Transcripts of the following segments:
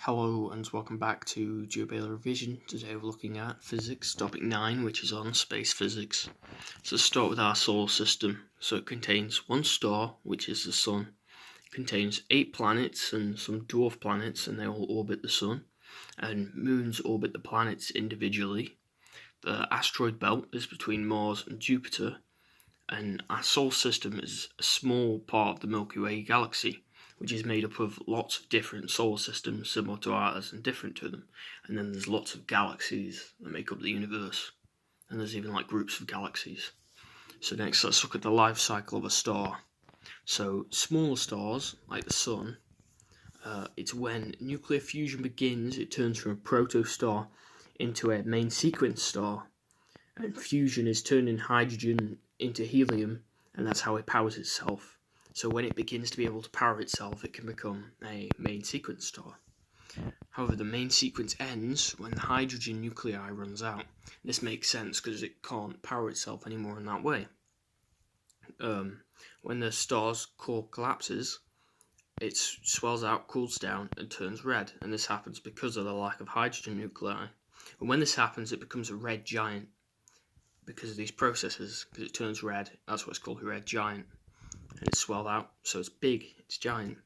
Hello and welcome back to Joe Bayley Revision. Today we're looking at Physics, Topic 9, which is on space physics. So let's start with our solar system. So it contains one star, which is the Sun. It contains 8 planets and some dwarf planets, and they all orbit the Sun. And moons orbit the planets individually. The asteroid belt is between Mars and Jupiter. And our solar system is a small part of the Milky Way galaxy, which is made up of lots of different solar systems similar to ours and different to them. And then there's lots of galaxies that make up the universe. And there's even like groups of galaxies. So next let's look at the life cycle of a star. So smaller stars, like the Sun, it's when nuclear fusion begins, it turns from a protostar into a main sequence star. And fusion is turning hydrogen into helium, and that's how it powers itself. So when it begins to be able to power itself, it can become a main sequence star. However, the main sequence ends when the hydrogen nuclei runs out. This makes sense because it can't power itself anymore in that way. When the star's core collapses, it swells out, cools down, and turns red. And this happens because of the lack of hydrogen nuclei. And when this happens, it becomes a red giant because of these processes, because it turns red. That's why it's called a red giant. And it's swelled out, so it's big, it's giant.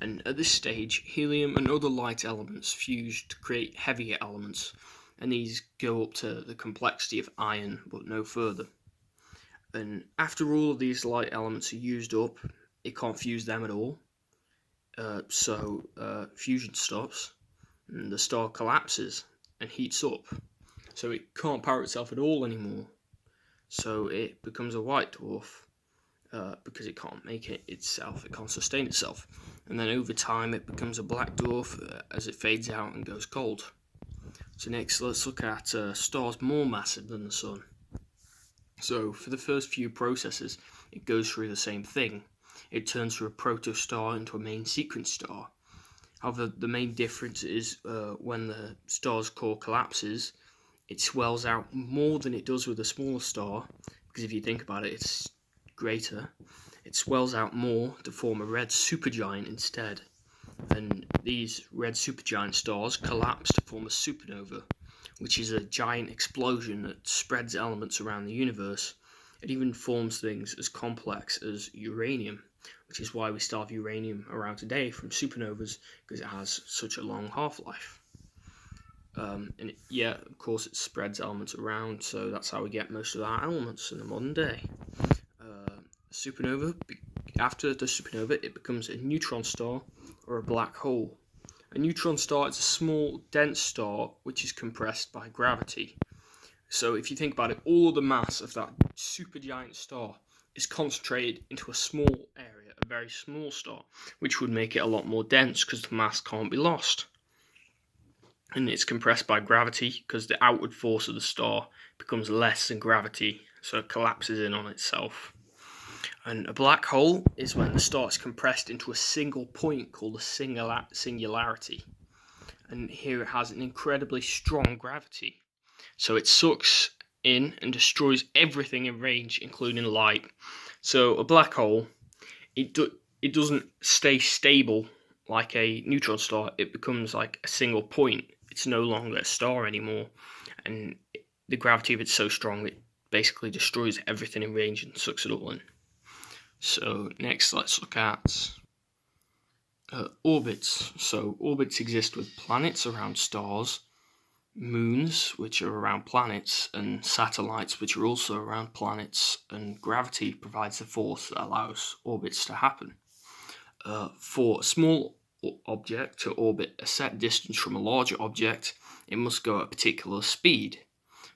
And at this stage, helium and other light elements fuse to create heavier elements, and these go up to the complexity of iron, but no further. And after all of these light elements are used up, it can't fuse them at all, so fusion stops, and the star collapses and heats up, so it can't power itself at all anymore, so it becomes a white dwarf. Because it can't make it itself, it can't sustain itself. And then over time it becomes a black dwarf as it fades out and goes cold. So next let's look at stars more massive than the Sun. So for the first few processes it goes through the same thing. It turns from a protostar into a main sequence star. However, the main difference is when the star's core collapses, it swells out more than it does with a smaller star, because if you think about it, it's greater. It swells out more to form a red supergiant instead, and these red supergiant stars collapse to form a supernova, which is a giant explosion that spreads elements around the universe. It even forms things as complex as uranium, which is why we still have uranium around today from supernovas, because it has such a long half-life. Of course it spreads elements around, so that's how we get most of our elements in the modern day. Supernova, after the supernova, it becomes a neutron star or a black hole. A neutron star is a small, dense star which is compressed by gravity. So if you think about it, all of the mass of that supergiant star is concentrated into a small area, a very small star, which would make it a lot more dense because the mass can't be lost. And it's compressed by gravity because the outward force of the star becomes less than gravity, so it collapses in on itself. And a black hole is when the star is compressed into a single point called a singularity. And here it has an incredibly strong gravity. So it sucks in and destroys everything in range, including light. So a black hole, it doesn't stay stable like a neutron star. It becomes like a single point. It's no longer a star anymore. And the gravity of it's so strong, it basically destroys everything in range and sucks it all in. So next let's look at orbits. So orbits exist with planets around stars, moons which are around planets, and satellites which are also around planets, and gravity provides the force that allows orbits to happen. For a small object to orbit a set distance from a larger object, it must go at a particular speed,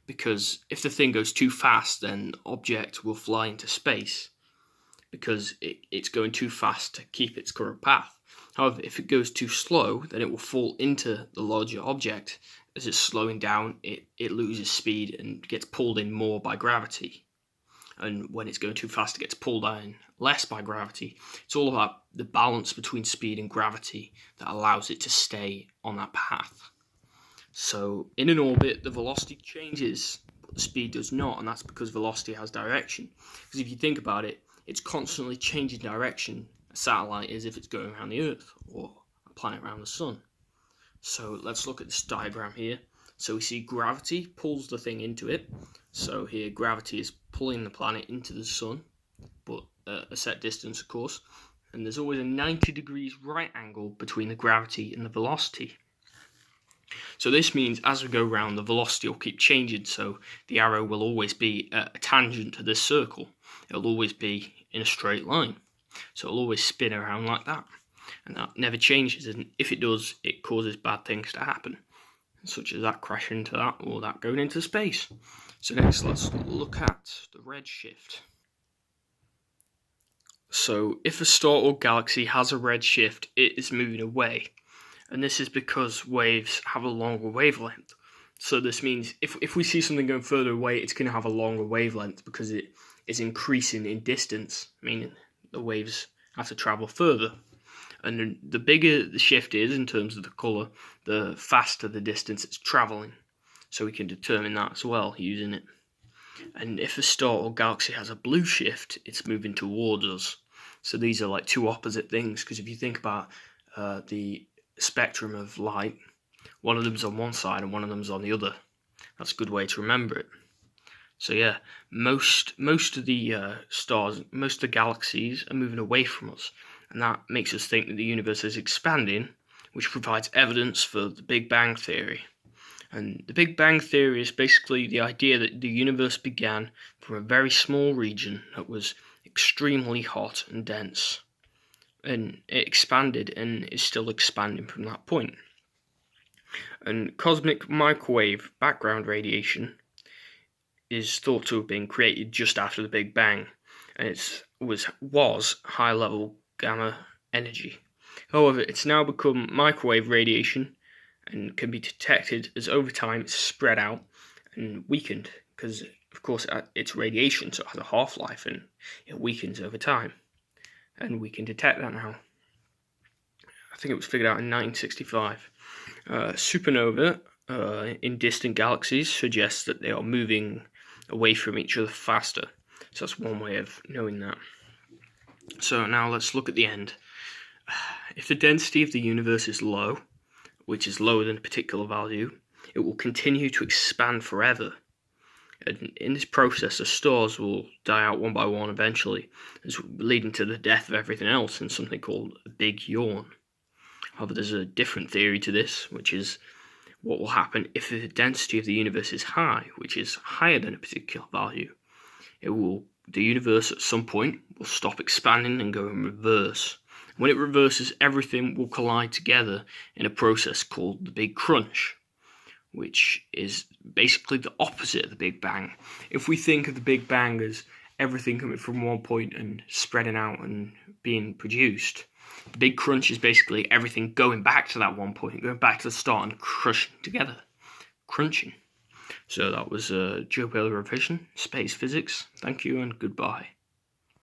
because if the thing goes too fast, then the object will fly into space, because it's going too fast to keep its current path. However, if it goes too slow, then it will fall into the larger object. As it's slowing down, it loses speed and gets pulled in more by gravity. And when it's going too fast, it gets pulled in less by gravity. It's all about the balance between speed and gravity that allows it to stay on that path. So in an orbit, the velocity changes, but the speed does not, and that's because velocity has direction. Because if you think about it, it's constantly changing direction. A satellite is if it's going around the Earth, or a planet around the Sun. So let's look at this diagram here. So we see gravity pulls the thing into it. So here gravity is pulling the planet into the sun, but a set distance, of course. And there's always a 90 degrees right angle between the gravity and the velocity. So this means as we go around, the velocity will keep changing, so the arrow will always be a tangent to this circle. It'll always be in a straight line. So it'll always spin around like that. And that never changes, and if it does, it causes bad things to happen, such as that crashing into that or that going into space. So next, let's look at the redshift. So if a star or galaxy has a redshift, it is moving away. And this is because waves have a longer wavelength. So this means if we see something going further away, it's going to have a longer wavelength because it is increasing in distance, meaning the waves have to travel further. And the bigger the shift is in terms of the colour, the faster the distance it's travelling. So we can determine that as well using it. And if a star or galaxy has a blue shift, it's moving towards us. So these are like two opposite things, because if you think about the spectrum of light, one of them's on one side and one of them's on the other. That's a good way to remember it. So yeah, most of the stars, most of the galaxies are moving away from us, and that makes us think that the universe is expanding, which provides evidence for the Big Bang Theory. And the Big Bang Theory is basically the idea that the universe began from a very small region that was extremely hot and dense, and it expanded and is still expanding from that point. And cosmic microwave background radiation is thought to have been created just after the Big Bang, and it was high-level gamma energy. However, it's now become microwave radiation and can be detected as over time it's spread out and weakened, because of course it's radiation, so it has a half-life and it weakens over time, and we can detect that now. I think it was figured out in 1965. Supernova in distant galaxies suggests that they are moving away from each other faster. So that's one way of knowing that. So now let's look at the end. If the density of the universe is low, which is lower than a particular value, it will continue to expand forever. And in this process, the stars will die out one by one eventually, leading to the death of everything else in something called a big yawn. However, there's a different theory to this, which is what will happen if the density of the universe is high, which is higher than a particular value. The universe at some point will stop expanding and go in reverse. When it reverses, everything will collide together in a process called the Big Crunch, which is basically the opposite of the Big Bang. If we think of the Big Bang as everything coming from one point and spreading out and being produced, the Big Crunch is basically everything going back to that one point, going back to the start and crushing together, crunching. So that was Joe Bayley Revision, Space Physics. Thank you and goodbye.